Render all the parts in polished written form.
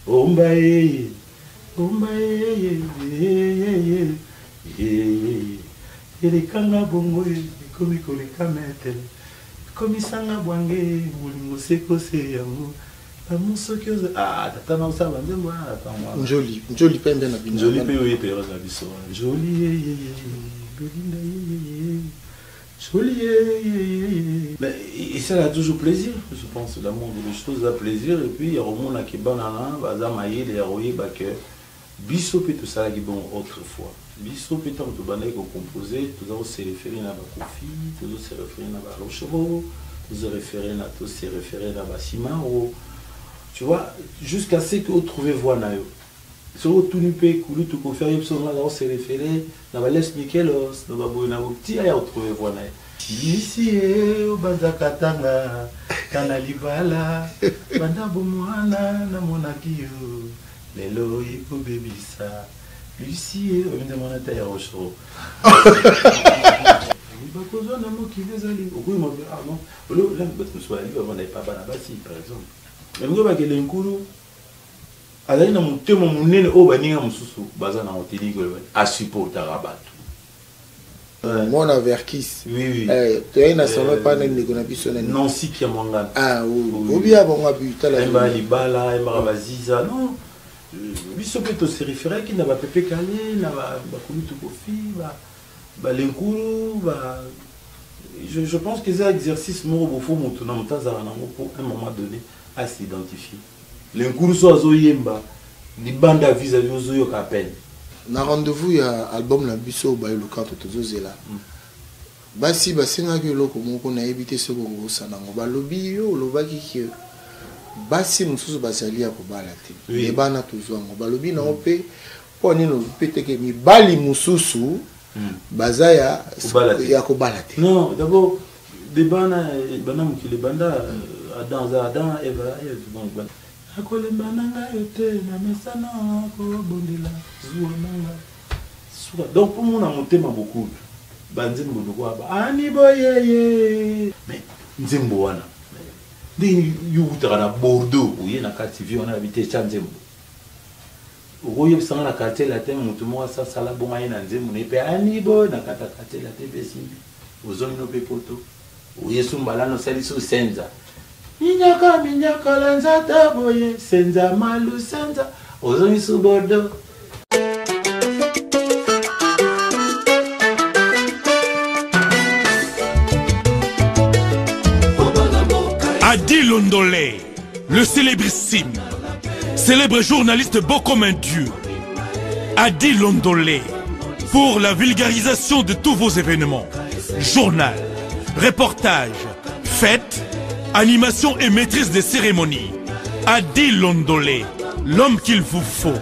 Ombaye, Erekanga bongo, komi koleka metel, komi sanga bwange, mulingo seko se yango, amuso kyoze, tata na usaba nzembo atangwa. Njoli pembe na binzo. Njoli pe oye période na biso. Njoli belinda joli. Mais ça a toujours plaisir, je pense, l'amour des choses a plaisir et puis il y a au monde qui banana, baza maïe les héroïs que biso pe tout ça qui bon autrefois. Biso pe tant de banane qu'on composait, tout ça se référer à Bakofi, tout ça se référer à Barochero, tout ça se référer à Basimaro. Tu vois, jusqu'à ce que vous trouvez voix na yo. Sur tout nupé, coulu tout confère, il on se référer à Valès Mikelos, na babouna ti aya trouver voix na yo. Ici au Banzakatanga, Kanalibala, Bandabo Moana, Namonakio, Lelo Yiko Bebisa, Lucie, on me demande à Rochero. Bakozo na mo qui les ali. Oui, moi, non. Là, je suis allé, on n'avait pas Banabasi, par exemple. Mais vous voyez que l'enculu, alors il a monté mon monnaie au baninga mususu, basé dans l'hôtel à supporter à rabat. Mon averkis. Oui. Tu as une assemblée pas de négociation. Non, si qui a mangé. Ah oui. Ou bien bon habitat la. Emba libala, emba baziza, non. Biso peut se référer qui n'a pas pépé calé, n'a pas couru tout kofi, bah l'enculu, bah. Je pense que c'est un exercice pour un moment donné à s'identifier. Les cours sont zoyemba, les bandes à vis-à-vis aux zoyo à peine. Na rendez-vous il y a album la biso ba le canto to zozela. Basi basenga ke loko moko na éviter ce ko sanango ba lobi yo lobaki ke basi mususu bazali ya kobala te. Et bana tozwango ba lobi na ope poni no peteke mi bali mususu bazaya ya kobala te. Non, d'abord des bana qui les banda Adam Eva donc donc pour moi on a monté beaucoup banzembo ndoko ani boyeye mais nzembo wana ndi yutaka na Bordeaux uye na quartier on a habité Chanzembo oye bisanga na quartier la thème mutu mo sa sala bonga ina nzembo ne pe ani bo na kata quartier la thème simbi ozoni no pe poto uye sumbala no sali so senza Minyaka lanzata boye senza malu senza ozoni su Bordeaux. Adi Londolé, le célébrissime, célèbre journaliste beau comme un dieu. Adi Londolé, pour la vulgarisation de tous vos événements, journal, reportage, fêtes, animation et maîtrise des cérémonies. Adi Londolé, l'homme qu'il vous faut.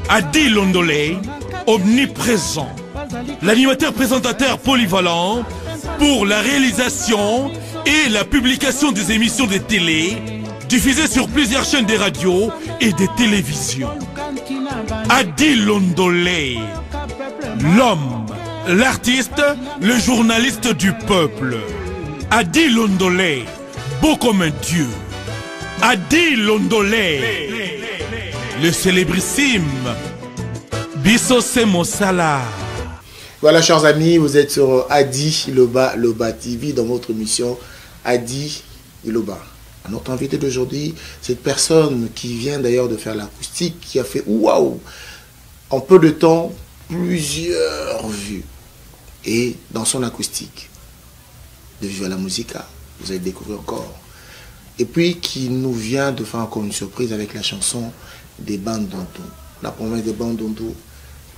Adi Londolé, omniprésent. L'animateur présentateur polyvalent pour la réalisation et la publication des émissions de télé diffusées sur plusieurs chaînes de radio et de télévision. Adi Londolé, l'homme, l'artiste, le journaliste du peuple. Adi Londolé, beau comme un dieu. Adi Londolé, le célébrissime. Bisso Mosala. Voilà, chers amis, vous êtes sur Adi Iloba TV dans votre émission Adi Iloba. Notre invité d'aujourd'hui, cette personne qui vient d'ailleurs de faire l'acoustique, qui a fait waouh en peu de temps plusieurs vues. Et dans son acoustique de Viva la Musica, vous allez découvrir encore. Et puis qui nous vient de faire encore une surprise avec la chanson des Bandonto. La promesse des Bandonto,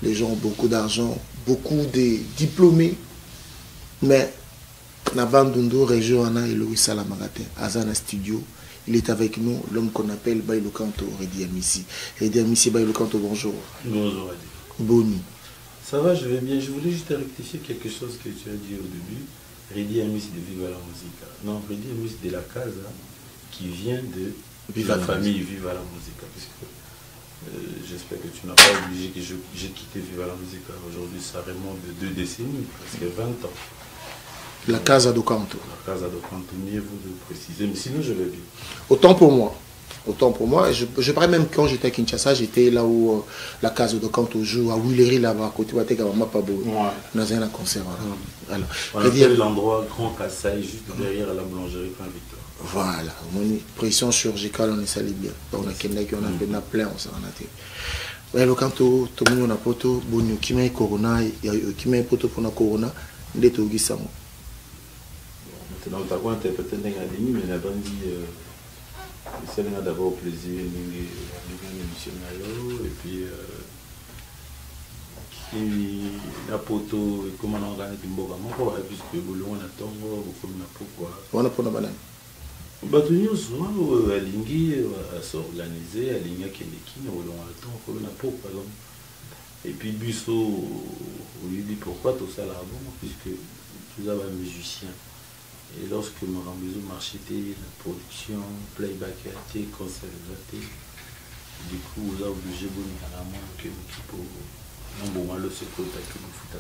les gens ont beaucoup d'argent, beaucoup de diplômés, mais na Bandundu région ana Eloï Salamagate, Azana Studio, il est avec nous, l'homme qu'on appelle Baïlo Kanto, Redi Amissi. Redi Amissi, Baïlo Kanto, bonjour. Bonjour Redi. Boni. Ça va, je vais bien. Je voulais juste rectifier quelque chose que tu as dit au début. Redi Amissi de Viva la Musica. Non, Redi Amissi de la Casa qui vient de Viva la famille Viva la Musica. Puisque j'espère que tu n'as pas obligé que j'ai quitté Viva la Musica. Aujourd'hui, ça remonte de 2 décennies, presque 20 ans. La Casa do Canto. La Casa do Canto, mieux vous de préciser. Mais sinon, je vais bien. Autant pour moi. Autant pour moi, je parlais même quand j'étais à Kinshasa, j'étais là où la case de Kanto joue, à Willery là-bas, à côté de Mapabo, dans un concert. Voilà. On appelle l'endroit Grand Kassai, juste derrière la boulangerie Fin Victor. Voilà, une pression chirurgicale, on est salé bien. On a plein, on s'en a été. Ouais, le Kanto, tout le monde a poto, bon, qui met Corona, qui met poto pour la Corona, des Togi Samo. Maintenant, tu as quoi interpréter dans la ligne, mais la bande dit. C'est d'abord plaisir l'émission et puis la poto comment on organise du mboga moko puisque bolon na tongo beaucoup na pourquoi on a pour la banane bato nyonso alingi s'organiser alingi akendeki na bolon na tongo ko na pourquoi et puis biso lui dit pourquoi tout ça là bon puisque tous avons musiciens. Et lorsque mon rendez-vous marché était la production, playback a été, concert a été, du coup, vous avez obligé de venir à la main que pour un bon mal se contacter le foot à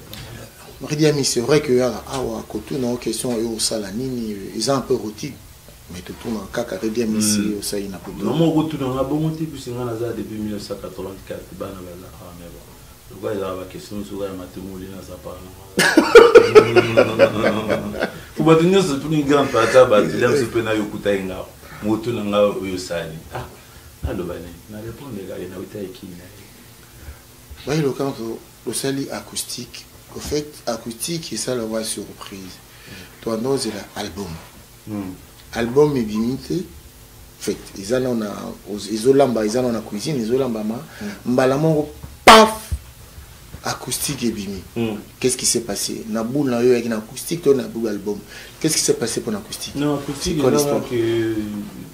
Ridiami, c'est vrai que à côté, non, question et au Salanini, ils ont un peu rôti. Mais tout le monde a caca Ridiami, c'est au Saïna. Non, mon retour dans la bonne montée, puisque on a depuis 1984, mais bon. Le gars, il a la question sur la mathématique, ça parle. Pour maintenir ce pour une grande partie, il a un peu de yokuta inga. Moto nanga oyosani. Ah, na le bani. Na répondre les gars, il y a autant qui n'est. Oui, le camp, le sali acoustique. En fait, acoustique, et ça, la voix surprise. Toi, non, c'est l'album. Album est limité. En fait, ils ont la cuisine, ils ont la mbalamon, paf! Acoustique et bimi. Qu'est-ce qui s'est passé? Naboul n'a eu avec une acoustique, toi Naboul album. Qu'est-ce qui s'est passé pour l'acoustique? Non, acoustique, c'est quoi l'histoire que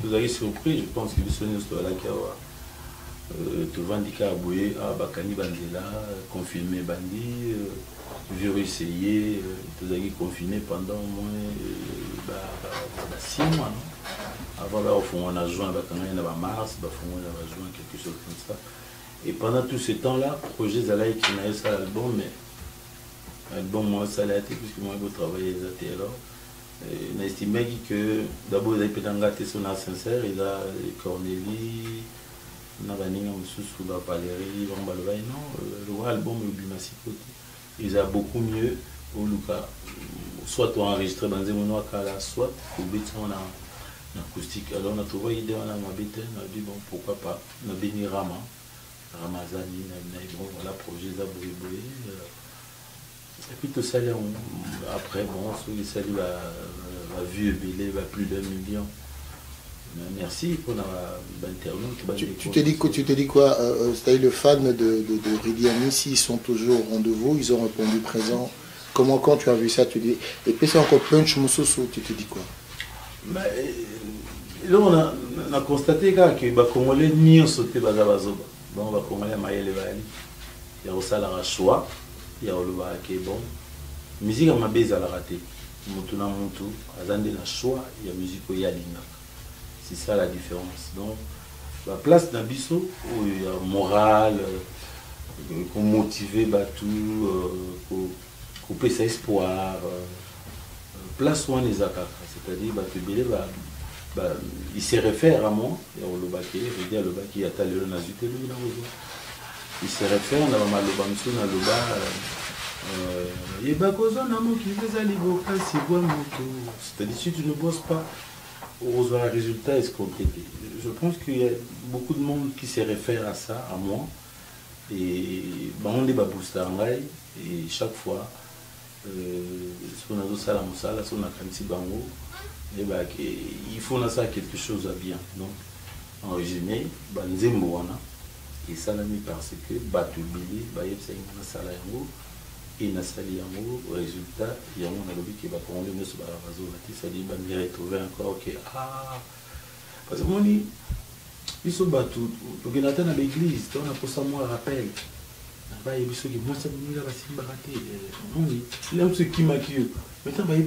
vous avez surpris, je pense que vous sonnez sur la Kawa. Tu vas indiquer à Boué, à Bakani Bandela, confiné Bandi, virus essayé, tu avez confiné pendant au moins 6 mois. Avant là, on a joué en mars, on a joué quelque chose comme ça. Et pendant tout ce temps-là, projet Zalaï qui n'a eu ça l'album, mais l'album, moi, ça l'a été, puisque moi, je travaillais les alors. On a estimé que d'abord, il a été gâté son art sincère, il a Cornélie, on a Vaninga Moussou, Valérie, non, l'album, il a beaucoup mieux, au Luka, soit on a enregistré dans un monoir, soit au but, on a une acoustique. Alors, on a trouvé l'idée, on a dit, bon, pourquoi pas, on a béni Rama. Ramazani, bon, voilà, projet Zaboué. Et puis tout ça, après, bon, ça va vu Belé, va plus d'1 million. Merci pour l'interview. Tu te dis quoi c'est-à-dire le fan de Ridiami, s'ils sont toujours au rendez-vous, ils ont répondu présent. Comment quand tu as vu ça, tu dis. Et puis c'est encore punch Moussoso, tu te dis quoi? Là, on a constaté que les Congolais n'y ont sauté Bazabazoba. Bon, on va commencer à mailler les valets. Il y a aussi la choix, il y a le bac qui est bon. La musique a ma base à la rater. Moutou na moutou, azande la choix, il y a musique où il y a l'ina. C'est ça la différence. Donc, la place d'un biseau où il y a morale, qu'on motive tout, qu'on peut espoir. Place où on est à Kaka, c'est-à-dire que il se réfère à moi, il y a le bac, il y a le bac qui a talé le nazute, il se réfère à la malobamso, à le c'est-à-dire si tu ne bosses pas, aux résultats escomptés. Je pense qu'il y a beaucoup de monde qui se réfère à ça, à moi, et on est baboustarangai, et chaque fois, si on a ça, si on a kanti bango, il faut ça quelque chose à bien. Donc, en résumé, et ça l'a mis parce que Batubili, et Nassali Yango, au résultat, il y a un lobby qui va prendre le sur la raison, ça dit, il va retrouver encore que parce que moi, ils sont battus, pour que Nathan à l'église, on a pour ça, moi, rappel. Moi, ça me dit, il y a un qui m'a dit, maintenant, il y a un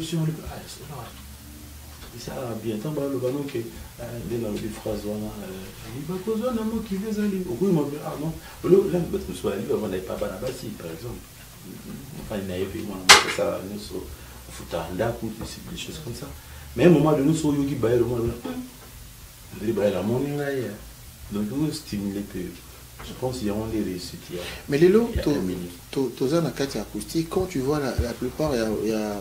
ça bien tant le ballon que dans le phrase il va causer un mot qui les aller au coup il m'a dit ah non le là peut soit aller on n'est pas banabasi par exemple enfin il n'a pas moi ça nous faut t'arrêter pour des choses comme ça mais à un moment donné sur yogi bail le monde La monnaie là, donc vous stimulez peu. Je pense qu'il y aura des réussites. Mais les lots, tous en acati acoustique, quand tu vois la plupart, il y a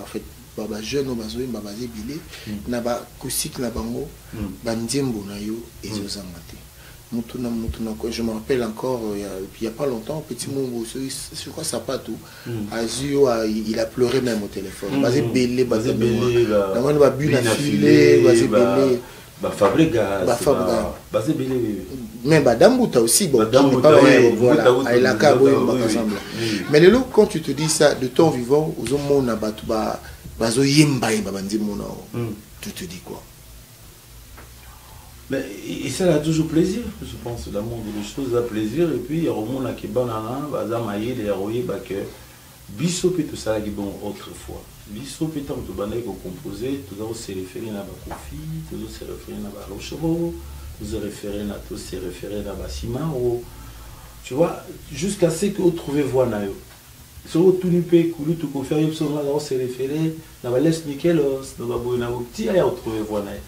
fait baba jeune bazoé baba zébile, na ba acoustique na bango, bandiembo na yo ezozangate. Je me rappelle encore, il n'y a pas longtemps, petit Mongo, je crois que ça pas tout. Azio, il a pleuré même au téléphone. Basé belé, basé belé, la main va bu na filé, basé belé. Fabrica, basé belé. Mais Dambuta aussi, bon, qui n'est pas vrai, voilà, il a qu'à ensemble. Mais les lots, quand tu te dis ça, de ton vivant, aux hommes, on a battuba, bazo yemba, tu te dis quoi? Mais et ça a toujours plaisir, je pense, l'amour des choses a plaisir. Et puis il y a au monde qui est banana, baza maïe, les héroïs, que biso peut tout ça qui bon autrefois. Biso peut tant de banais qu'on composait, tout ça se référer à Bakofi, tout ça se référer à Barochero, tout ça référer à tout se référer à Bassimaro. Tu vois, jusqu'à ce que vous trouvez voix naïo. Si vous tout nipé, coulou tout confère, vous se référer à Balès Nickel, à Babouna, petit à trouver voix naïo.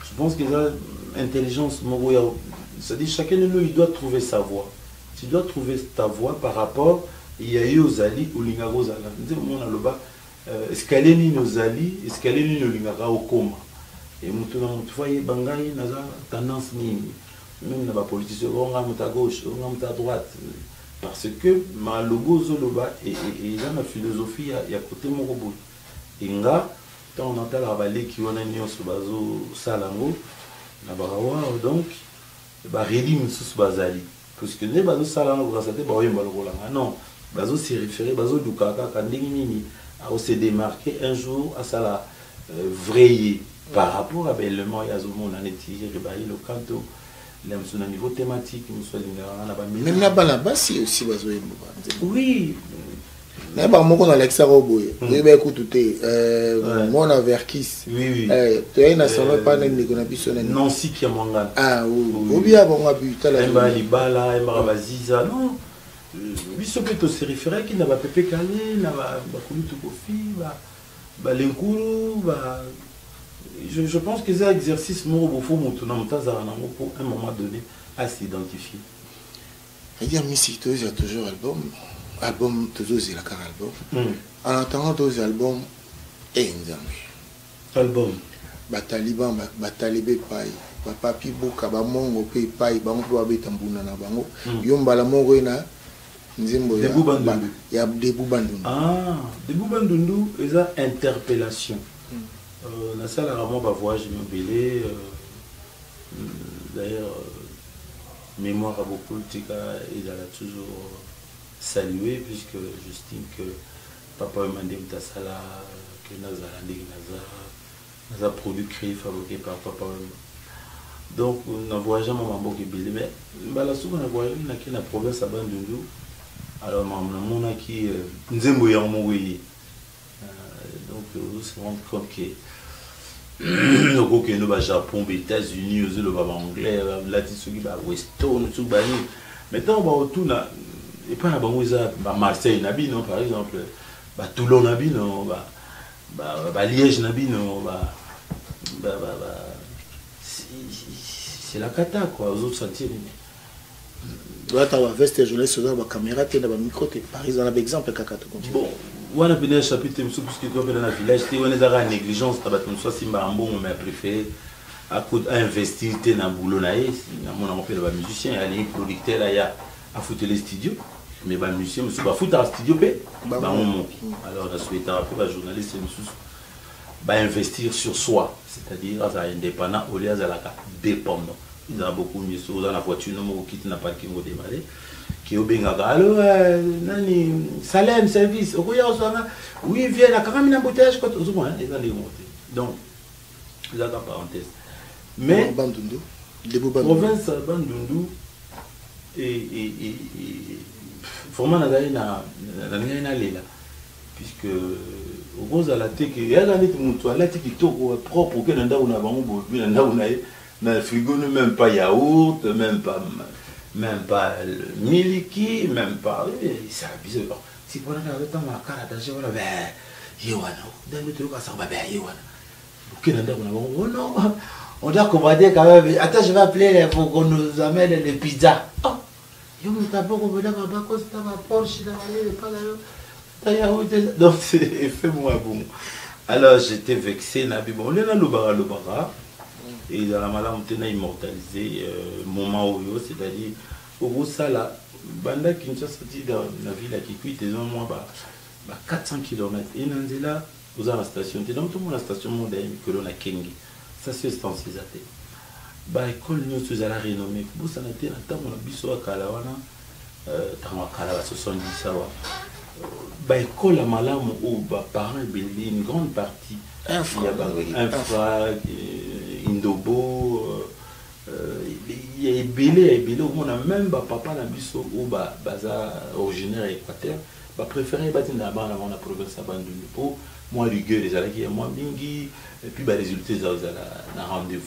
Je pense que l'intelligence, c'est-à-dire chacun de nous, il doit trouver sa voix. Tu dois trouver ta voix par rapport il y a eu aux alliés ou l'ingago zala. Nous on a le bas. Est-ce qu'elle est ni nos alliés, est-ce qu'elle est ni nos lingaga au coma. Et maintenant, tu vois, bangaï n'a tendance ni même dans la politique, on va à gauche, on va à droite. Parce que ma logo zoloba et dans la philosophie, il y a côté mon robot. Et là, quand on entend la vallée qui on a mis sur bazo salango, na barawa donc ba redim sous bazali. Parce que les bazo salango grâce à des baoyem balolanga non, bazo se référer bazo dukaka kandingi nini a se démarquer un jour à ça vrai par rapport à l'élément yazomo na neti rebayi le canto même sur un niveau thématique nous soit même la balabas aussi bazo yemba. Oui. Mais bon, moi, on a l'extra robot. Oui, ben écoute, moi, on a Verkis. Oui, oui. Tu as une nationale pas n'est qu'on a pu sonner. Non, si qui a mangane. Ah, oui. Ou bien, on a bu. Emba Libala, Emba Vaziza. Non. Bisopeto se référait qui n'a pas pépé calé, n'a pas coulu tout kofi, l'encouru, je pense que c'est un exercice moi au fond maintenant pour un moment donné à s'identifier. C'est-à-dire, Missy, il y a toujours album toujours il a car album en entendant deux albums et un album bataliban batalibé pai papa pibuka ba mongo pe pai ba mpo abetambuna na bango yomba la mongo na nzembo ya Debout Bandundu. Ah, Debout Bandundu est une interpellation. La salle a vraiment voyage immobilier. D'ailleurs, mémoire à beaucoup de il a toujours salué puisque j'estime que papa m'a dit que Sala que Naza produit créé fabriqué par papa. Donc on a voyagé à Mambo Kibili mais la soupe on a voyagé dans la province à Bandundu. Alors on a qui Nzembo ya Moui. Donc on se rend compte que au Japon, aux États-Unis, aux anglais, aux Weston, tout bani. Maintenant on va autour et pas à Marseille Nabino par exemple, Toulon Nabino, Liège Nabino, c'est la cata quoi aux autres sentiers. Doit avoir veste journaliste sur la caméra, tu as un micro, par exemple, exemple, Kakato. Bon, on a un chapitre, parce que tu as un village, on est dans la négligence, tu as soit si bon, mais préféré à investir dans le boulot, on appelle les musiciens, il y a des producteurs, il y a à foutre les studios, mais les musiciens, je ne foutre dans le studio, alors on a souhaité un journaliste, investir sur soi, c'est-à-dire indépendant, au lieu de dépendant. Il y a beaucoup mieux dans la voiture, qui n'a pas qui démarrer. Qui est au Bengaga. Alors, Nani, Salem, service. Oui, viens, la caméra, une embouteillage. Donc, c'est la parenthèse. Mais, province Bandundu, et vraiment, on a là. Puisque, au gros, à la tête, il y a la tête qui est propre, auquel on a le frigo, même pas yaourt, même pas miliki, même pas. C'est bizarre. Si vous avez le temps, on On doit commander quand même. Attends, je vais appeler pour qu'on nous amène les pizzas. Oh, donc, fais-moi bon. Alors, j'étais vexé. On est dans le bara. Et dans la maladie, on a immortalisé moment où, c'est-à-dire, au Sala, Banda Kinshasa, dans la ville qui cuite, ils ont moins 400 km. Et là, vous avez la station. Donc, tout le monde a la station moderne que l'on a Kengi. Ça, c'est stancilisé. Bah, école, nous sommes à la renommée. Vous savez, on a biso à Kalawana, Kalawana 70 sawa. Bah, école à Malam, où parents une grande partie. Infra, Indobo, il y a Bélé, on a même papa dans biso où baza originaire équateur, bah préféré bâtir dans la province à Bandundu. Moi, le gueule, les alliés, moi, Bingi, et puis les résultats, ils ont un rendez-vous.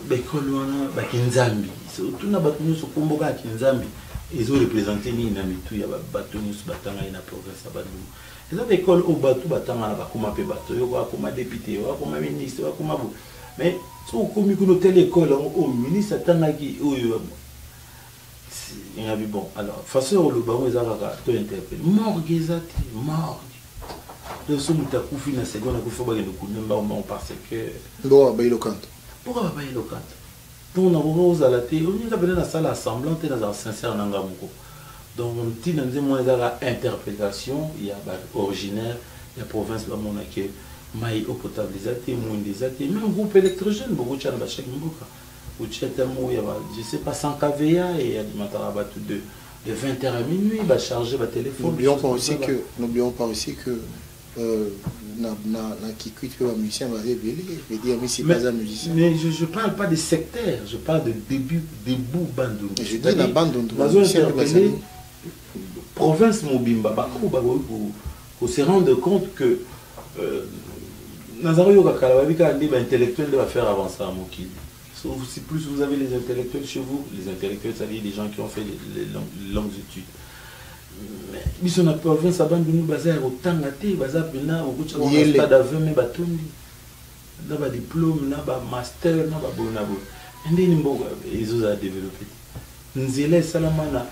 L'école, on a Kinzambi. Tout le monde se combat à Kinzambi. Ils ont représenté Ninamitu, il y a Batoni, Batanga, dans la province à Bandundu. Ils ont l'école au bateau, Batanga, comme un peu bateau, comme député, comme ministre, comme vous. Mais, si vous avez une telle école, au ministre, Tanaki, il y a bon. Alors, façon, le baron, ils ont interpellé. Morgezati, morgue. Nous sommes à Koufi, la seconde, à Koufi, parce que. Bon, bah, il est pourquoi pas il est donc on a rose à la télé, on a venu dans la salle assemblante dans un sincère Nangamoko. Donc on dit dans moins interprétation, il y a originaire, il y a province de mon qui maï eau potable des athées, moins des athées, même groupe électrogène, beaucoup de choses chaque mboka. Ou il y a je sais pas 100 kVA et alimentar de 20h à minuit, va charger votre téléphone. N'oublions pas aussi que qui quitte le musicien va dire mais c'est pas un musicien. Mais je parle pas de sectaire, je parle de début Bandundu. Je dis la Bandundu. Province Mobimba, pour se rendre compte que Nazario Kakalawabika intellectuel va faire avancer à Mokili. Si plus vous avez les intellectuels chez vous, les intellectuels, c'est-à-dire les gens qui ont fait les longues études. Mais ils sont en province à Bandundu, ils ont autant de temps, ils ont un stade à 20 mais ils ont un diplôme, un master, ils ont développé. Nzele Salamana,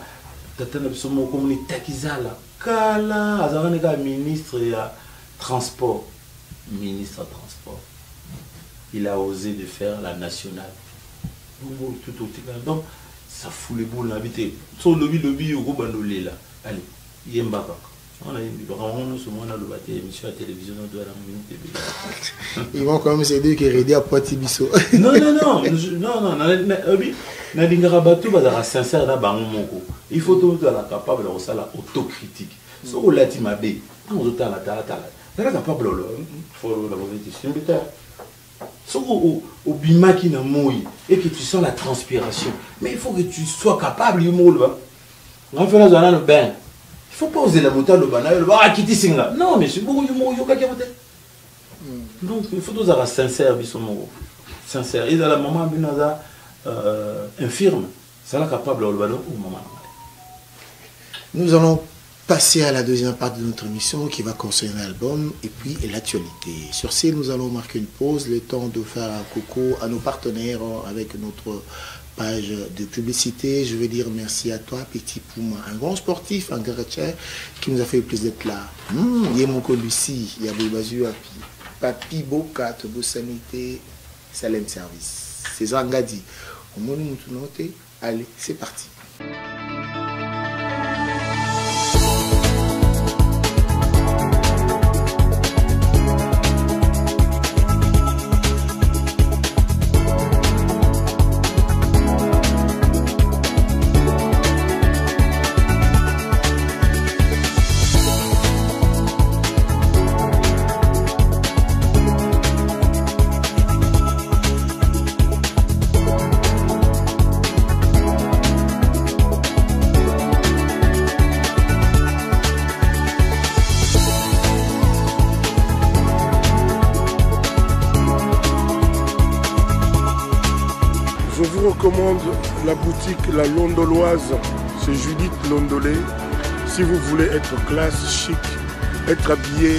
Tatana Bisomo, communauté Takizala, Kala, Azaraneka, ministre de transport. Ministre de transport. Il a osé de faire la nationale. Donc, ça fout les boules d'habiter. Son lobby, au groupe bandolé là. Allez, Yembaka. On a le bâti, émission à la télévision, on doit la minute. Ils vont quand même s'aider qui est à Poitibiso. Non. Sincère dans Bango. Il faut tout être capable de faire autocritique. Si on l'a dit, on est capable de faire la si au bima qui n'a mouillé et que tu sens la transpiration, mais il faut que tu sois capable de mouiller. On fait la zone bain. Il ne faut pas oser la montagne, le banal, qui dit singa. Non, mais c'est beaucoup de mots, donc il faut tous être sincère, sincère. Et dans la maman, infirme, c'est là capable de le ballon au moment. Nous allons passer à la deuxième partie de notre émission qui va concerner l'album et puis l'actualité. Sur ce, nous allons marquer une pause, le temps de faire un coucou à nos partenaires avec notre page de publicité. Je veux dire merci à toi, Petit Pouma, un grand sportif, un garatier qui nous a fait le plaisir d'être là. Il y a mon Lucie, il y a Bobazu, Papi Boka, Tobo Sanité, Salem Service. C'est Zangadi. Au moment où nous notons, allez, c'est parti. Recommande la boutique La Londoloise, c'est Judith Londolé. Si vous voulez être classe, chic, être habillé,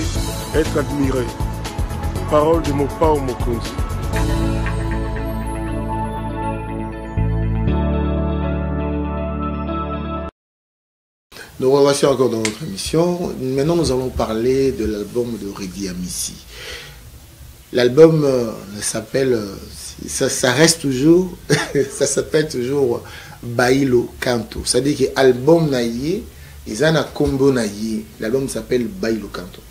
être admiré. Parole de mon père Mokonzi. Nous revoici encore dans notre émission. Maintenant, nous allons parler de l'album de Redi Amissi. L'album s'appelle, ça reste toujours, ça s'appelle toujours Bailo Canto. C'est-à-dire que l'album naïe, ils ont un combo naïe. L'album s'appelle Bailo Canto.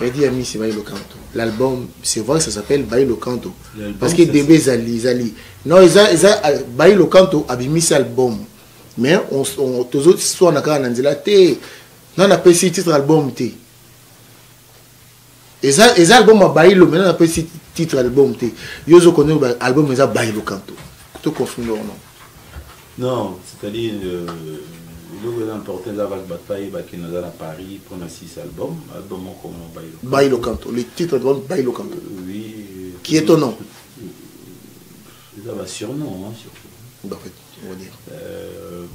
Redi Amissi Bailo Canto. L'album, c'est vrai que ça s'appelle Bailo Canto. Parce que DB Zali. Non, ils ont Bailo Canto abimisi album. Mais on tous autres soit on a quand on dit là té. Non, on a pas si titre album té. Et ça album a Bailo, mais on a pas si titre album té. Yo zo connaît album mais ça Bailo Canto. Tout confondre non. Non, c'est-à-dire le important là va bataille qui nous a à Paris pour nos 6 albums comme Bailo. Bailo Canto, le titre de l'album Bailo Canto. Oui. Qui est ton nom? Ça va surnom hein surtout. Bah, en fait, on va dire.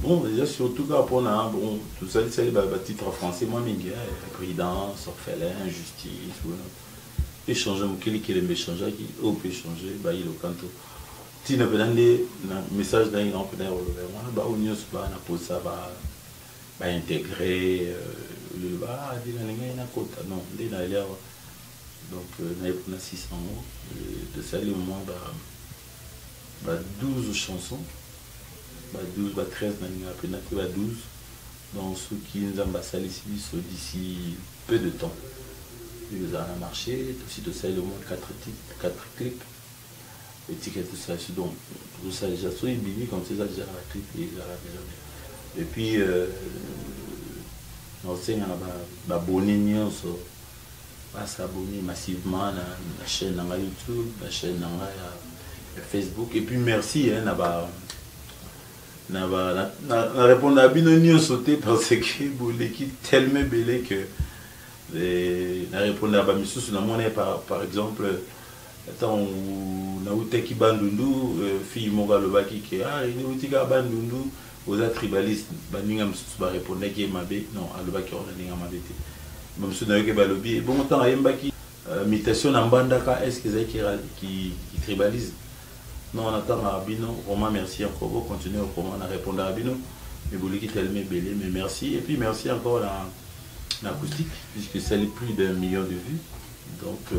Bon, déjà surtout quand on a bon tout ça c'est les titres français moi mingi prudence, orphelin, justice voilà. Échanger quel qui les échanger qui on peut changer Bailo Canto. Si nous avons des messages dans une entreprise, bah on y va na pour ça va intégrer le bah dire na quota non des na là donc na 600 de ça le moment bah 12 chansons bah 12 bah 13 na après na 12 donc ceux qui nous ambassent ici d'ici peu de temps ils ont marché aussi de ça le moins 4 clips étiquette tout ça donc tout ça déjà soit bini comme ça déjà la clip et puis on sait on a abonné nyonso pas s'abonner massivement à la chaîne na YouTube la chaîne na Facebook et puis merci hein na répondre à bino nyonso té parce que bon l'équipe tellement belle que na répondre à ba misusu na mona par exemple attends na uteki bandundu fille monga lobaki ke il utika bandundu aux tribalistes baninga msusu ba répondre ke mabe non alobaki on ninga mabe te même si na ke balobi bon temps ayembaki mutation na mbandaka est-ce que qui tribalise non on attend à bino vraiment merci encore vous continuer comment on répondre à bino mais boliki tellement belé mais merci et puis merci encore la acoustique puisque c'est plus d'1 million de vues donc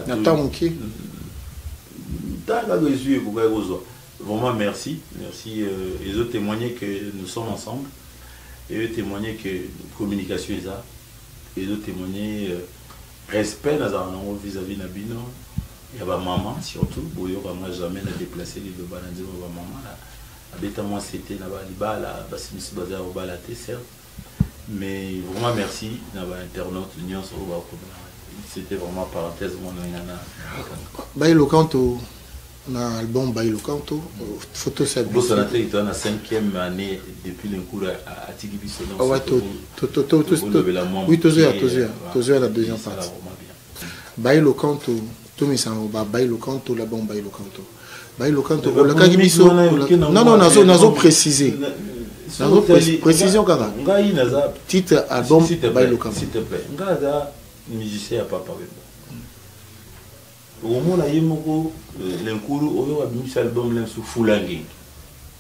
Nathan qui vraiment merci ils ont témoigné que nous sommes ensemble et eux témoigné que communication est là et ils ont témoigné respect vis-à-vis de Nabino il y a ma maman surtout moi jamais déplacé les deux balandiers ma maman là moi c'était là-bas là basimisi bazar au balaté certes mais vraiment merci d'avoir internaute union sur c'était vraiment parenthèse mon Bailo Canto na album Bailo Canto photo ça bon ça était dans la 5e année depuis le cours à Tigibiso donc oui toujours la deuxième partie Bailo Canto tout mais ça va Bailo Canto l'album Bailo Canto le cas Gibiso non nazo préciser précision kaka titre album Bailo Canto s'il te plaît musicien à papa au moins là il me go l'encouru au album album là sous Fulangi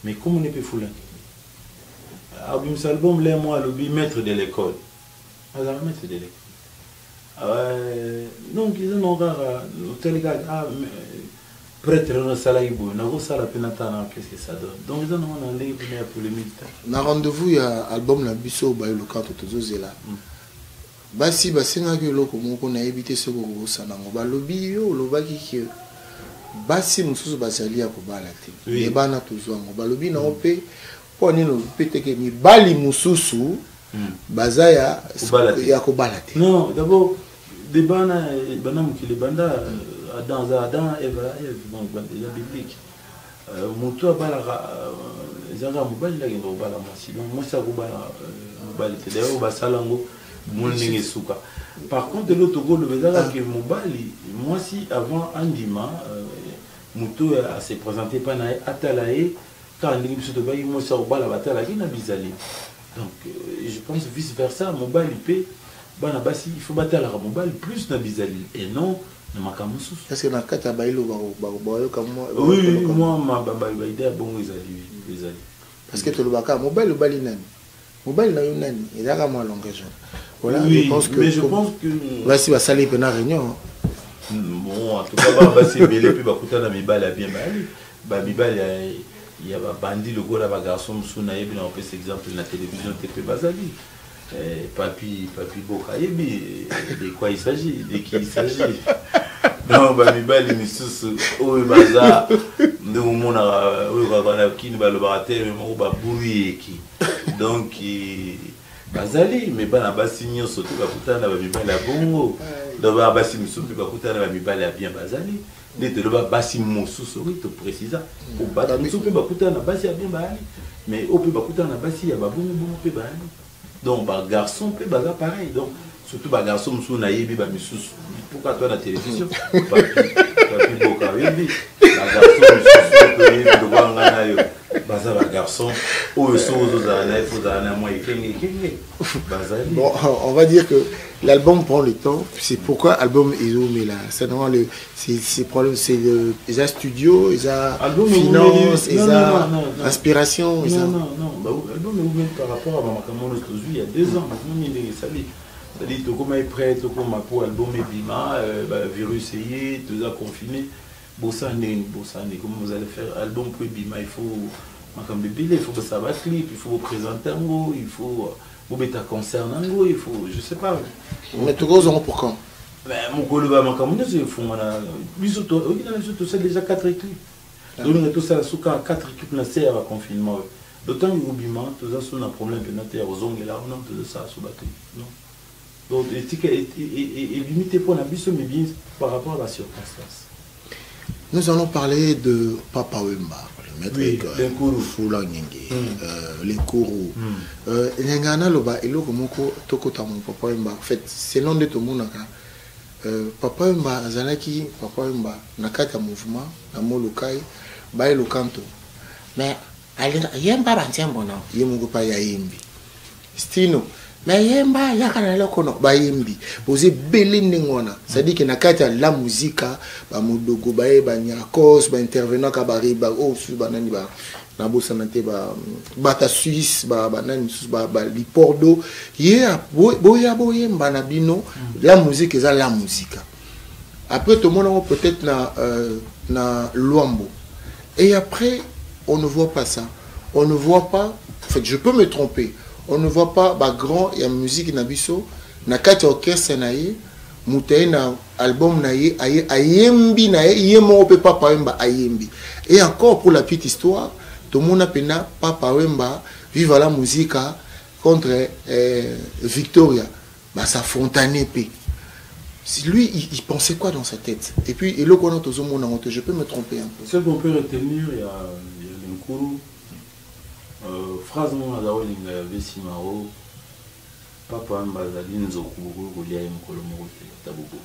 mais comment on peut Fulangi album album là moi le maître de l'école maître de l'école donc ils ont rare tel gars prêtre dans salaïbo na go sala penatana qu'est-ce que ça donne donc ils ont on a les pour les militaires na rendez-vous il y a album la biso Bailo Canto toujours là basi basenga ke loko moko na éviter ce ko sanango balobi yo lobaki ke basi mususu bazali ya kobala te et bana tozwango balobi na ope poni no peteke mi bali mususu bazaya ya kobala te non d'abord des bana mukile banda Adam Eva bon la biblique moto bala zanga mobali la ngendo bala mwasi donc moi ça kobala mobali te d'ailleurs basalango par contre de l'autre côté le que Mobali moi si avant Andima Muto a se présenté pas na Atalae quand il se devait moi ça au bal la bataille na bizali donc je pense vice versa Mobali peut bana basi il faut battre la Mobali plus na bizali et non na makamusu parce que na kata bailo ba comme oui moi ma baba idée bon bizali parce que to le baka Mobali bali nani Mobile na yonani, il a vraiment l'engagement. Voilà, oui, je pense que. Mais je pense que. Voici, va salir pendant la réunion. Bon, en tout cas, bah, c'est belé, puis bah, couper dans mes balles à bien mal. Bah, mes balles, il y a bandit, le gars, là, garçon, Moussounaïb, on peut cet exemple dans la télévision, TP Bazali. Papi Bokayebi, de quoi il s'agit, de qui il s'agit. Non, bah, mes balles, ils sont au bazar, de mon qui ne va le barater, mais mon babouille qui. Donc, Bazali, mais pas la bassigne, surtout la putain, la mibale à bongo. D'abord, bassim, surtout la putain, la mibale à bien Bazali. N'était le bassim, mon sous-souris, te précisa. Au bas, mais surtout la putain, la bassi à bien Bali. Mais au peu, la putain, la bassi, il y a babou, bon, peu Bali. Donc, bah, garçon, peu bazar pareil. Donc, surtout, bah, garçon, moussou, naïbi, bah, moussou. Pourquoi toi, la télévision? Papi, Boka, oui, la garçon, moussou, peut y avoir un bazar, garçon. Bon, on va dire que l'album prend le temps. C'est pourquoi l'album est mais là. C'est normalement c'est les studio, les finance, les inspiration. Non. L'album est ouvert par rapport à Mamakamon il y a 2 ans. C'est-à-dire que comme il est prêt, comme pour l'album est bima, virus est tout ça confiné. Bossane, comment vous allez faire album pour bima, il faut. Il faut que ça va clip, il faut vous présenter un mot, il faut vous mettre un concert un mot, il faut, je sais pas. Mais tout gros pour quand? Mon collègue va m'accompagner, c'est fou. C'est déjà 4 clips. Donc on a tout ça sous 4 clips là, c'est à confinement. D'autant que Goubima, tout ça sur un problème pénal aux ongles là, on a tout ça sous la clip. Donc et limité pour la biso mais bien par rapport à la circonstance. Nous allons parler de Papa Wemba. Maître Fula Nyenge, Lenkourou. Nyangana loba eloko moko tokota mon Papa Wemba. En fait, c'est l'un de tout le monde. Papa Wemba azalaki Papa Wemba nakata mouvement na molokai ba le canto. Mais yemba bantiambo na yemungo pa ya yembi. Stino mais yemba yakana loko no ba yembi. Posé belé ngona. Ça dit que nakata la musique ba modogo ba e ba nyakos ba intervenant ka ba riba o su ba nani ba na bossa nante ba bata suisse ba nani sus ba lipordo yeah boya yemba na bino la musique est la musique. Après tout le monde peut-être na Luambo. Et après on ne voit pas ça. On ne voit pas, en fait je peux me tromper. On ne voit pas bah grand il y a musique na biso na kati orchestre na ye mutaye na album na ye ayembi na ye yemo pe Papa Wemba ayembi. Et encore pour la petite histoire tout le monde appelle Papa Wemba vive la musique contre Victoria bah ça Fontané p. Lui il pensait quoi dans sa tête? Et puis et le connaît tout le monde je peux me tromper un peu. Ce qu'on peut retenir il y a Lenkourou. Phrase mon azaolinga vesimaro Papa Wemba zali nzokubuko kolia mukolo mokote tabuko.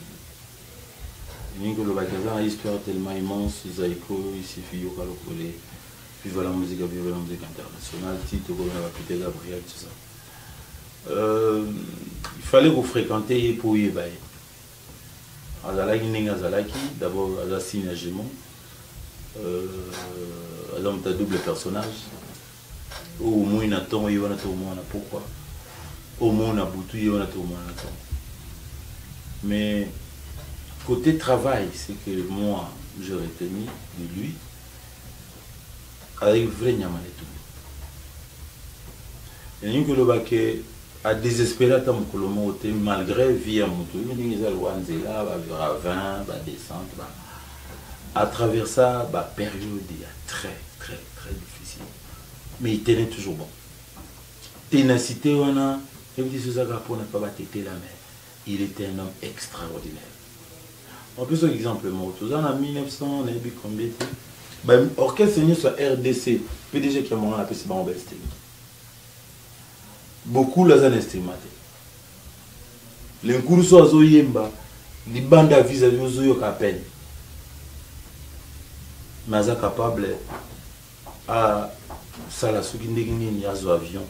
Ningo le bakaza histoire tellement immense Zaiko il suffit yoka lokole vive la musique internationale titre comme la Peter Gabriel tout ça. Il fallait vous fréquenter pour y bailler. Azalaki ninga azalaki d'abord azasi nagement azam ta double personnage. Au moins il attend et on a tout le monde pourquoi au moins on a boutou et on a tout le monde attend. Mais côté travail c'est que moi je retenu de lui avec vrai nyamane tout. Et nous que le baquet a désespéré tant que le mot malgré via moutou il y a le wanzela va ravin va descendre à travers ça bah période il y a très difficile. Mais il tenait toujours bon. Ténacité, on a, il était un homme extraordinaire. On peut faire un exemple, en 1900, on a eu combien de orchestre sur RDC, PDG qui a mon appelé, c'est bon, beaucoup les années stigmatés. Les cours sont à Zoyemba, les bandes à vis-à-vis de Zoyok à peine. Mais ils sont capables à ça la souki ndengini ya zo avion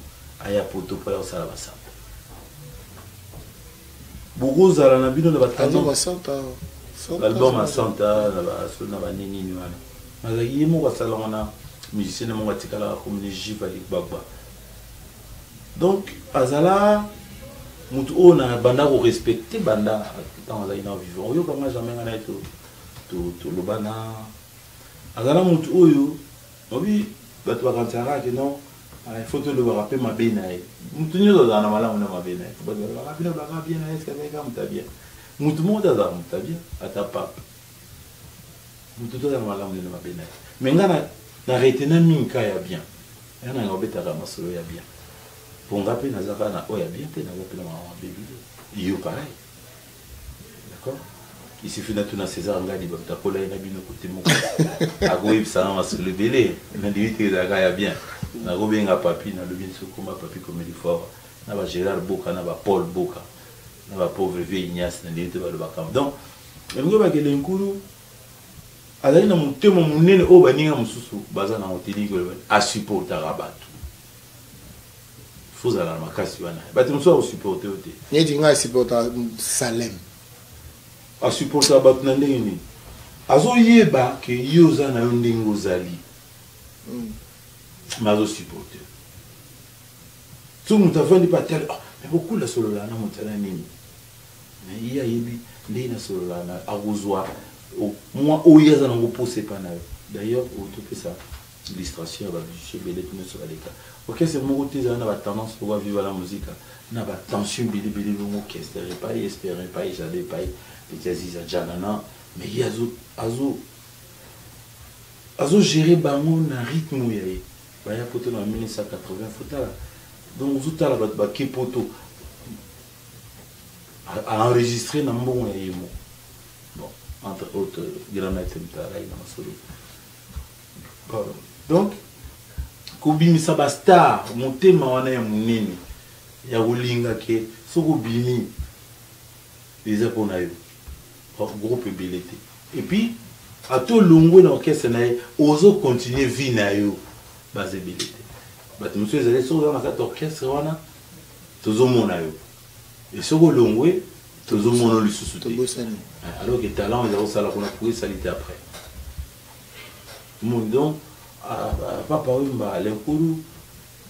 aya poto pa ya sala basamba beaucoup za la bino na batano l'album à Santa na ba nini ni wana mazaki mo basala wana musicien mo batikala comme ni jiva li gbagba Donc azala mutu o na banda ko respecter banda tant azali na vivant oyo kama jamais ngana to lobana azala mutu oyo obi bato bakantara que non il faut te le rappeler ma benae mutu nyo za na malamu na mabenae bato bakapina bakabia na est-ce que kama tabia mutu moda za mutabia atapa mutu to za malamu na mabenae mais ngana na retenir minka ya bien yana ngobeta kama solo ya bien ponga pe nazaka na oya bien pe nazaka na maman bébé yo pareil d'accord il suffit de tourner César ngadi ba takola ina bino côté moko agoyi sana masolo belé na divite za ya bien na go benga papi na lobi so komba papi comme il faut na ba Gérard Boka na ba Paul Boka na ba pauvre vieux Ignace na divite ba le bakam donc ngo ba kele nkuru azali na mutemo munene o baninga mususu baza na hoteli ko a supporter rabatu faut aller à ma casse wana bato mususu o supporter ote nyeti nga supporter Salem a supporter bato na ndenge ni azo yeba ke yoza na yo ndenge ozali mazo supporter tout mutu avandi patel mais beaucoup la solo la na mutana nini mais il y a yebi ndenge na solo la na agozwa moi oyaza na ngopose pa na d'ailleurs au tout que ça illustration va chez belé tout sur les cas OK c'est mon côté ça na ba tendance pour vivre la musique na ba tension belé mon orchestre pas espérer pas j'allais pas les aziza janana mais il y a azo gérer bango na rythme yaye ba ya poto na 1980 fotala donc zutala ba kepoto a enregistrer na mbongo yaye mo bon entre autres grand maître Mtarai na masolo donc kobimisa ba star motema wana ya munene ya ulinga ke soko bini les apona yo groupe bilité et puis à tout longo na orchestre na ozo continuer vie na yo base bilité bat monsieur ezali soko na kata orchestre wana tozo mona yo et soko longo tozo mona lisusu te alors que talent ils ont ça la pour salité après monde donc papa wimba lenkuru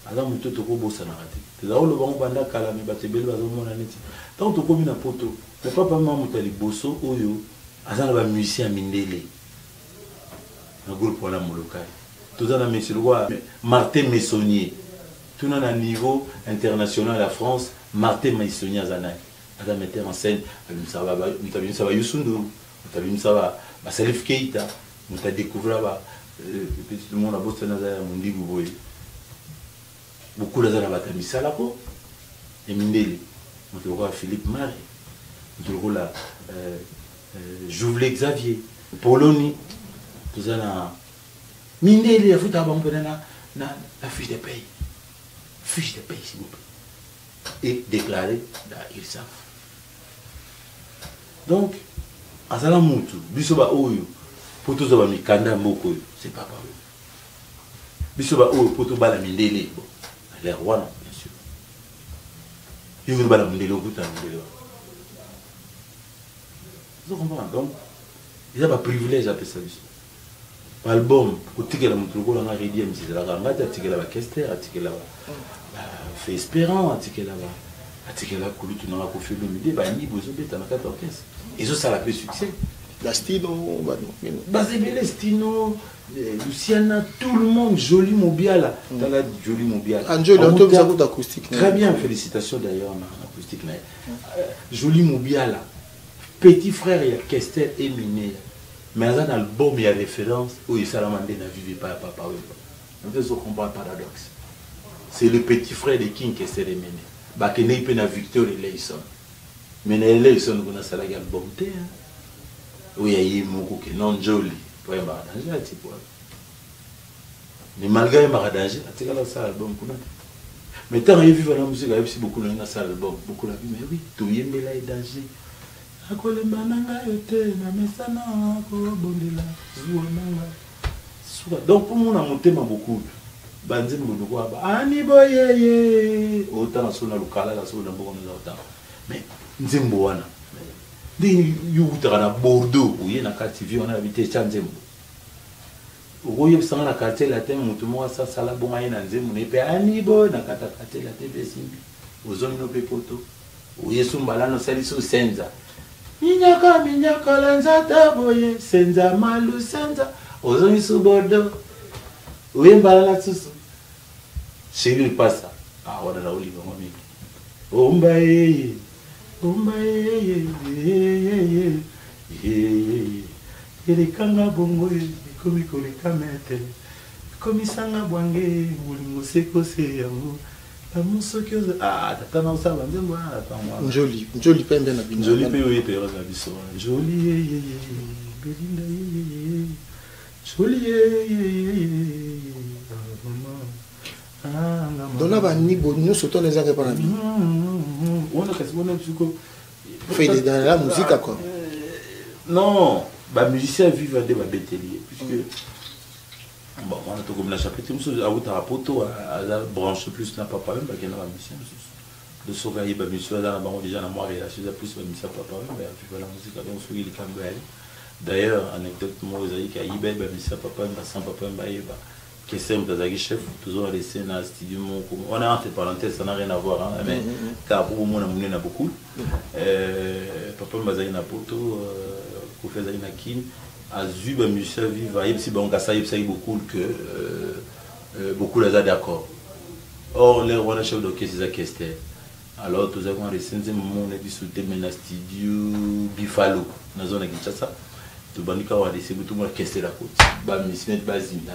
ala mutoto ko bossa na rati tezao lo bango banda kala me batebeli bazo mona neti tant to komi na poto le papa maman mutali bosso oyo azana ba musicien mindele na groupe wana molokai tozana monsieur le roi Martin Messonnier tout na niveau international la France Martin Messonnier azana ada metteur en scène mutabini saba Yusundu mutabini saba Salif Keita muta découvrir ba petit monde a bossé na za mundigu boy beaucoup la za ba misala ko et mindele mutu roi Philippe Marie mutu roi Jouvelé Xavier Poloni tout ça na mindele ya futa ba mpena na la fiche de paye s'il vous plaît et déclaré da ils savent donc azala mutu biso ba oyo poto za ba mikanda mboko c'est pas pareil biso ba oyo poto bala mindele bon les rois non bien sûr ils veulent bala mindele okuta mindele vous comprenez donc il y a pas privilège à ça biso album otikela mutu ko la redia misi la ngata tikela ba kester atikela ba fait espérant atikela kulutu na ko fait le midi ba ni bozo beta na kata orchestre et ça la fait succès Bastino Bazebele Stino Luciana tout le monde joli Mobiala tala joli Mobiala Angelo on tombe ça coup d'acoustique très bien félicitations d'ailleurs na acoustique na joli Mobiala petit frère ya Kester et Miné mais un album il y a référence où il s'alamande na vivait pas papa on peut se comprendre paradoxe c'est le petit frère de King Kester et Miné ba kene pe na Victor Eleison mais na Eleison on a ça l'album té oui il y a beaucoup que non joli pour un danger type mais malgré un danger tu as ça album kuna mais tant il vivre la musique il y a beaucoup dans ça album beaucoup la vie mais oui tout y est mais là danger akole mananga yote na mesana ko bondela zuwa donc pour mon motema beaucoup banze mbono kwa ba ani boyeye autant sur na lokala la sur na bongo na autant mais nzembo wana ndi yutara na Bordeaux uye na kati vi on a habité Chanzembo okoye bisanga na quartier latin mutu mo sa sala bonga ina nzemu ne pe anibo na kata quartier latin pe simbi ozoni no pe poto oyesu mbalano saliso senza minyaka lanzata boye senza malu senza ozoni subodo oye mbalana susu chéri passa wana na oli bongo mingi omba ye elekanga bongo komi koleka mete komi sanga bwange mulingo sekose yango amusoki tata na usaba nzembo atangwa njoli pembe na bino njoli pe oye pe na biso njoli belinda njoli dona ba nibo nous surtout les gens qui parlent bien on a quasiment fait dans la musique quoi non ba musicien vivent des ba bételier puisque bon on a tout comme la chapitre nous a outa poto à la branche plus n'a pas même ba kenra musicien de sauver ba musicien dans la banque déjà na moi relation plus ba musicien papa mais tu la musique donc sur il cambel d'ailleurs anecdote moi aussi qui a ibel ba musicien papa ba sans papa ba yeba qui est simple d'agir chef toujours laissé dans le studio on a entre parenthèses ça n'a rien à voir hein, mais car pour moi on a mené na beaucoup papa mbazaï na poto ko faisait na kim a vu ba musicien vivre et si bon ça y beaucoup que beaucoup les a d'accord or les on a chef d'orchestre c'est question alors tous avons ressenté moment on a discuté mais na studio Bifalo na zone Kinshasa tout bandika wa laisser tout le monde question la côte ba musicien basi na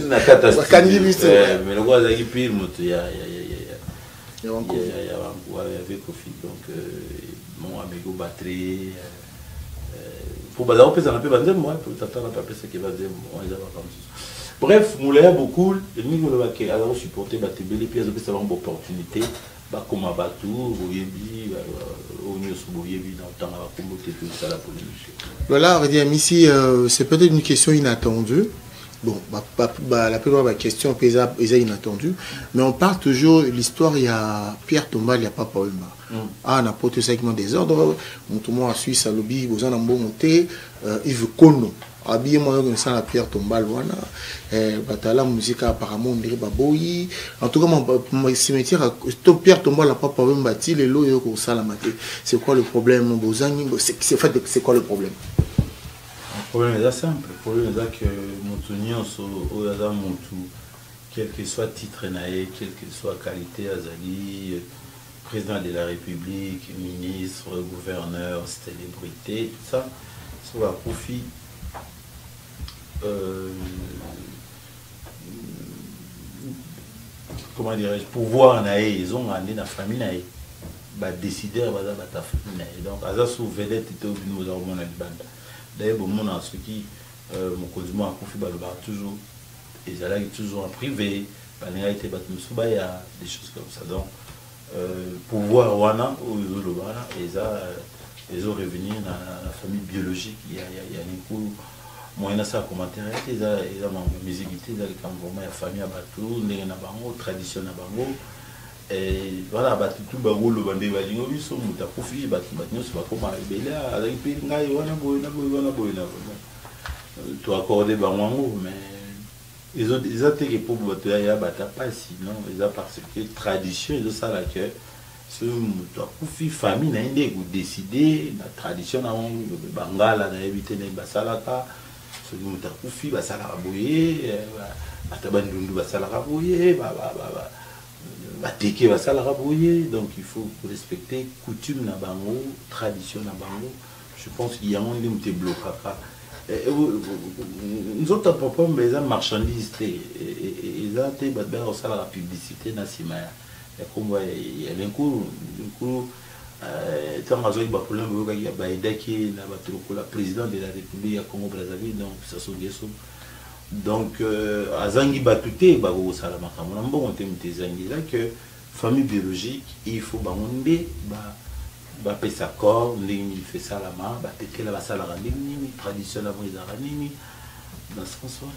na catastrophe mais le roi zaki pile moto ya avec Kofi donc mon amigo batterie pour bazar pesa na pe banze moi pour tata na pesa qui va dire on les a pas comme ça bref moulaya beaucoup et ni ko ba ke alors supporter ba tebele pièces de ça une opportunité ba koma batu boyebi onyo so boyebi dans temps ba comboter tout ça la politique. Voilà, on va dire ici c'est peut-être une question inattendue. Bon, la plupart des questions sont inattendues, mais on parle toujours de l'histoire, il y a Pierre Tomba, il n'y a pas Paulma. On a porté segment des ordres, on a Suisse à l'obi, vous en avez bon monté, Yves Kono, habillé moi comme ça, la Pierre Tomba, la musique apparemment, on dirait Baboyi. En tout cas, mon cimetière, Pierre Tomba, la pas Paulma, il est là, c'est quoi le problème? C'est quoi le problème? Le problème est simple. Le problème est que Moutunion, quel que soit titre, quelle que soit qualité, Azali, président de la République, ministre, gouverneur, célébrité, tout ça, soit à profit comment dirais-je, pouvoir, ils ont amené la famille, décider de la famille. Donc, à ça, sous vedette, nous avons une bande. D'ailleurs, bon, mon ce qui mon conduit a confié toujours, ils allaient toujours en privé, il y a des choses comme ça. Donc, pouvoir wana ou ils ont revenu dans la famille biologique. Il y a un coup, moi, il y a ça commentaire, il y a ma musique, il y a la famille à Batou, il y a une tradition à Bango. Et voilà, tout le monde le bandé va dire oui, son muta kofi, batino c'est pas comment rebelle, avec puis ngai wana boy. Tu accordé bango, mais ils ont été pour botter ya bata pas sinon ils ont parce que tradition ils ont ça là que ce muta kofi famille na inde go décider la tradition na bangala na éviter na basalaka, ce muta kofi basala boye, batabandundu basala boye, donc il faut respecter coutume na bango, tradition na bango. Je pense qu'il y a un limite bloqué. Nous autres papa mais ça marchandise et ça t'es bien au la publicité na simaya. Et comme il y a un coup tant que j'ai pas problème il y a Baïda qui est la président de la République à Congo Brazzaville donc ça sont des choses. Donc, Azangi Batouté, Bago Salama Kamon, bon, on t'aime tes zangi là que famille biologique, il faut baonder, baper sa corps, il fait ça la main, péter la salara, tradition avant les aranimi, dans ce sens-là.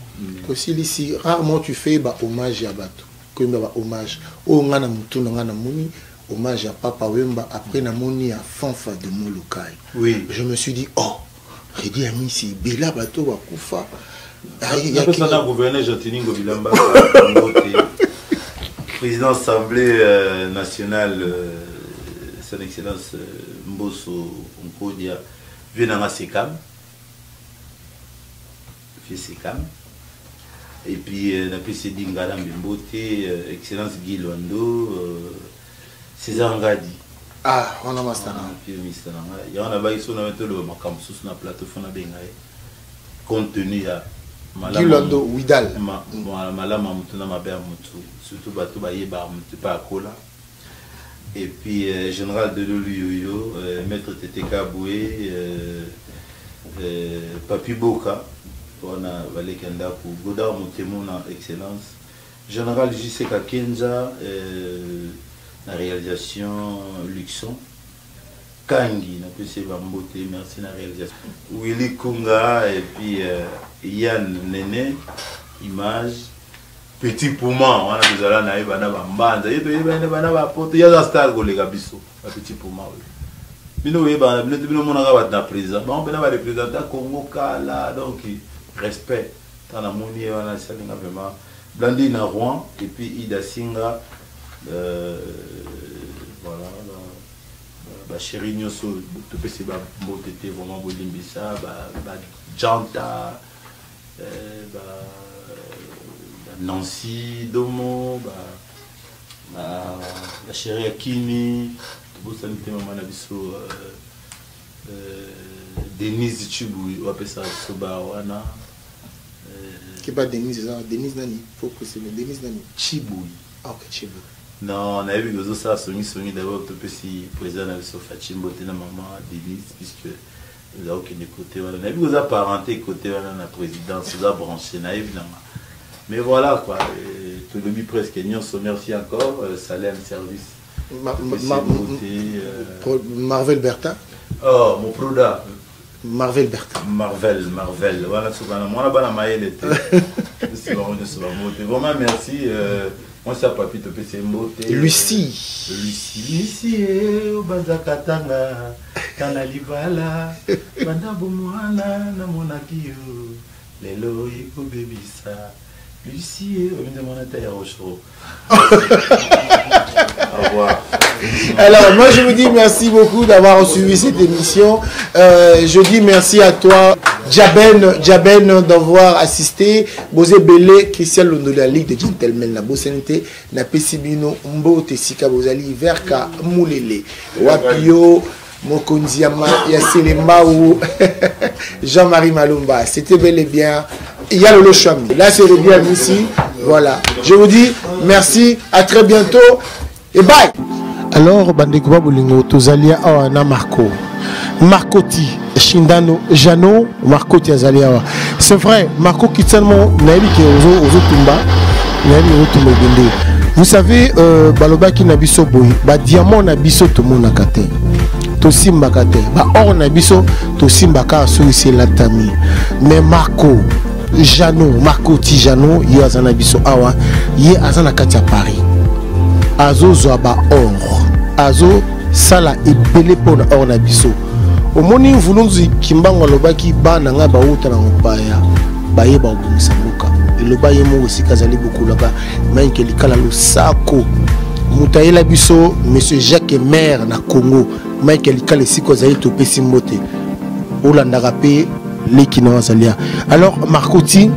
Aussi, ici, rarement tu fais hommage à Batou, comme hommage, oh, on a mouton, on a mouni, hommage à Papa Wemba, après na mouni à Fanfa de mon local. Oui. Je me suis dit, oh, Redi Amisi Bela bato bakufa. Le gouverneur Jatiningo Bilamba, président Assemblée nationale, son excellence Mbosso Nkodia, vient dans SECAM. Et puis, on a pu se dire Mbote, excellence Guy Londo, César Ngadi. Ah, on a master. Il y a un abaï sur le plateau, compte tenu à Gilando Widal. Et puis général de l'Oluyoyo, maître Teteka Boué, Papi Boka, on a Valé Kenda pour Godard Montemon en excellence, général J.C. Kakenza, la réalisation Luxon. Kangi, merci la réalisation. Willy Kunga et puis Yann Nene, image. Petit Pouma, on a des alans à Ibana Bambanda, il y a des stars qui sont petit Pouma. Nous avons des présidents, on a des présidents Congo Kala, donc respect. Dans la monie, on a vraiment Blandine Rouen et puis Ida Singa. Voilà. Chéri Nyoso, tout peut se battre vraiment Bolimbisa, Janta, Nancy Domo, la chérie Akini, tout ça n'était maman Nabiso, Denise Chibou, on appelle ça Sobawana. Qui pas Denise, Denise Nani, faut que c'est Denise Nani. Chibou. Ah ok, Chibou. Non, on a vu que ça a sonné d'abord tout petit président de Sofachimbo, maman Denise, puisque nous avons qu'un côté. On a vu que ça parenté côté de la présidence, ça a branché, mais voilà quoi, tout le but presque, merci encore, Salem Service. Marvel Bertha. Oh, mon Proda. Marvel Bertha. Marvel. Voilà, moi là-bas, la maille était. Vraiment, merci. Moi, c'est Papi Topé Mbote. Lucie, Obanza Katanga, Kanalibala, Banda Boumouana, Namonakio, Lelo Yiko Bebisa, Lucie, on me demande à Rochereau. Au revoir. Alors, moi, je vous dis merci beaucoup d'avoir suivi cette émission. Je dis merci à toi, Djaben, d'avoir assisté. Bosé Belé, Christian Londo, la Ligue des Gentlemen, la Bosenite, na Pesibino, Mbo, Tessika, Bozali, Verka, Moulele, Wapio, Mokonziama, Yasselema ou Jean-Marie Malumba. C'était bel et bien. Il y a le Chami. Là, c'est le bien ici. Voilà. Je vous dis merci, à très bientôt et bye. Alors, Bandekuba Bolingo, Tozalia Awana Marco. Marcoti, Shindano, Jano, Marcoti Azalia. C'est vrai, Marco Kitsanmo, Naïli qui est aux Tumba, Naïli Tumba Bende. Vous savez, Baloba qui Nabiso Boy, Diamant Nabiso Tomonakate, Tosimbakate, Or Nabiso, Tosimbaka, Soïsé Latami. Mais Marco, Jano, Marcoti Jano, Yazanabiso Awa, Ye Azanakati à Paris. Azo Zoaba Or, Azo Sala et Belé pour Or Nabiso. Au moni Voulunzi Kimbango Lobaki Bananga Baouta Nangopaya, Baye Baoum Samuka. Et le Baye Mo aussi Kazali beaucoup là-bas, Michael Kalalo Sako, Moutaïla Biso, Monsieur Jacques Maire na Congo, Michael Kalesiko Zaï Topé Simote, Olandarape, Lekino Azalia. Alors, Marcoti,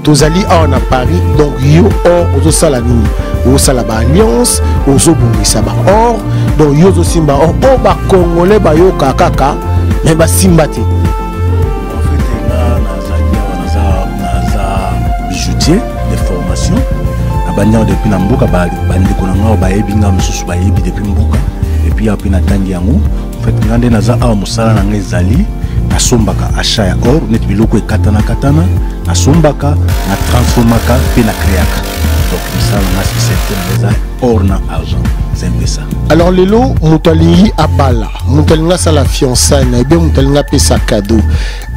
Tozali en à Paris, donc yo or aux Salanini. Au Salaba Alliance, aux Obouissaba Or, donc Yozo Simba Or, Oba Congolais, Bayo Kakaka, mais bas Simbati. En fait, on a bijoutier de formation. Abanya depuis Namboka, Bandi Konanga, Baebinga, Moussou Baebi depuis Mboka. Et puis après Natangi Yango, en fait, on a Naza a Moussala Nangezali, Nasombaka, Achaya Or, Net Biloko et Katana, Nasombaka, na transformaka, puis na créaka. Donc ça, on a ce or na argent. C'est ça. Alors Lelo, Moutalingi Abala, Moutalinga sa la fiançaille, et bien Moutalinga paie sa cadeau.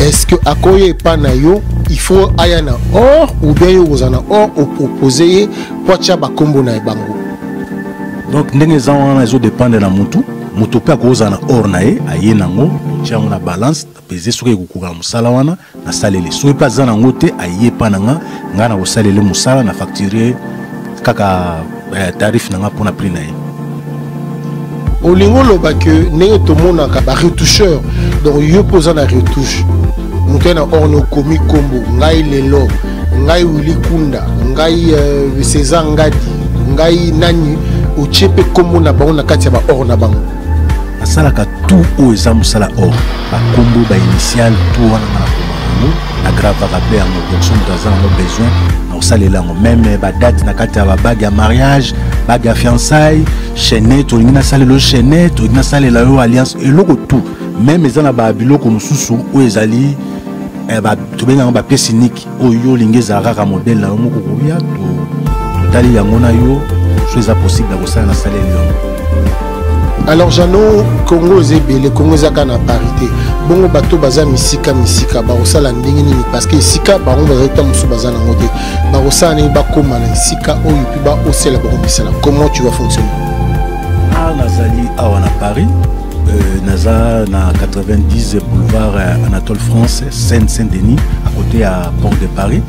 Est-ce que à quoi il panayo, il faut ayana or ou bien vous en a or ou proposer pour tchaba kombo na bango. Donc ndenge za wana zo dépendre na mutu, mutu pe ko za na or na ye ayenango. tia yango na balance pese soki ekokoka mosala wana nasaleli soki mpe aza nango te aye epa na nga na kosaleli mosala na facture kaka tarif na nga mpona prix na ye. Olingo loba que ndenge tomonaka ba retoucheur donc yo poza na retouche mutena orno komi kombo ngai lelo ngai Willy Kunda ngai César Ngadi ngai nani ochepe kombo na bango na kati ya ba or na bango asalaka tout oyo eza mosala or bakombo bainitial tout wana nga na kombo na gravaka mpe yango donc so moto aza nango besoin na kosalela yango meme badate na kati ya babage ya mariage bage ya fiançaille chaînette olingi nasalela yo chaînette olingi nasalela yo alliance eloko tout meme eza na babiloko mosusu oyo ezali tobenga bapièce unique oyo olingi ezala kaka modele na yo moko koya totali yango na yo so eza possible ya kosala nasaleli yango. Alors Jano Congo ezebele Congo ezaka na parité bongo bato baza misika ba osala ndenge nini parce que sika bango bazata musu baza na ngote ba osala ni bakoma na sika oyo puis ba osela ba komisala comment tu vas fonctionner? Nazali awa na Paris naza na 90 boulevard Anatole France Seine-Saint-Denis à côté à Port de Paris.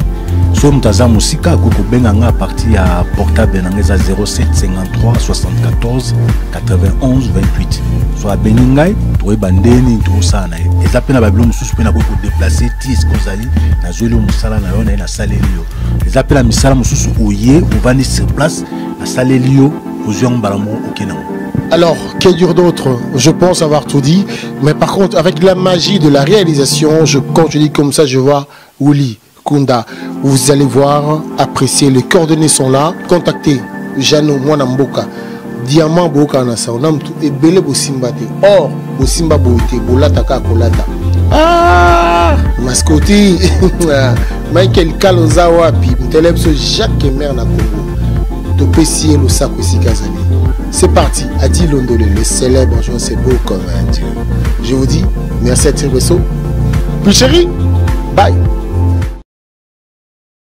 So mutaza musika koko benga nga parti ya portable na ngeza 0753 74 91 28 so abeni ngai to ebandeni to sana eza pena babilo mususu pena ko déplacer tis kozali na zwelo musala na yo na saleli yo eza pena misala mususu oye ovandi sur place na saleli yo ozwa mbalamo okena. Alors, que dire d'autre? Je pense avoir tout dit, mais par contre avec la magie de la réalisation, quand je dis comme ça je vois Willy Kunda, vous allez voir, apprécier, les coordonnées sont là, contactez Jano Mwanamboka, Diamant Boka Nasa, on a tout, et Bele Bosimbate, or, Bosimba Boite, Bolata Kakolata. Ah, Mascoti, Michael Kalozawa, puis Mtelebso Jacques Emer na Congo, Topessier le Sako Sikazali. C'est parti, Adi Londolé, le célèbre, c'est beau comme un Dieu. Je vous dis, merci à Tirbesso. Puis chérie, bye.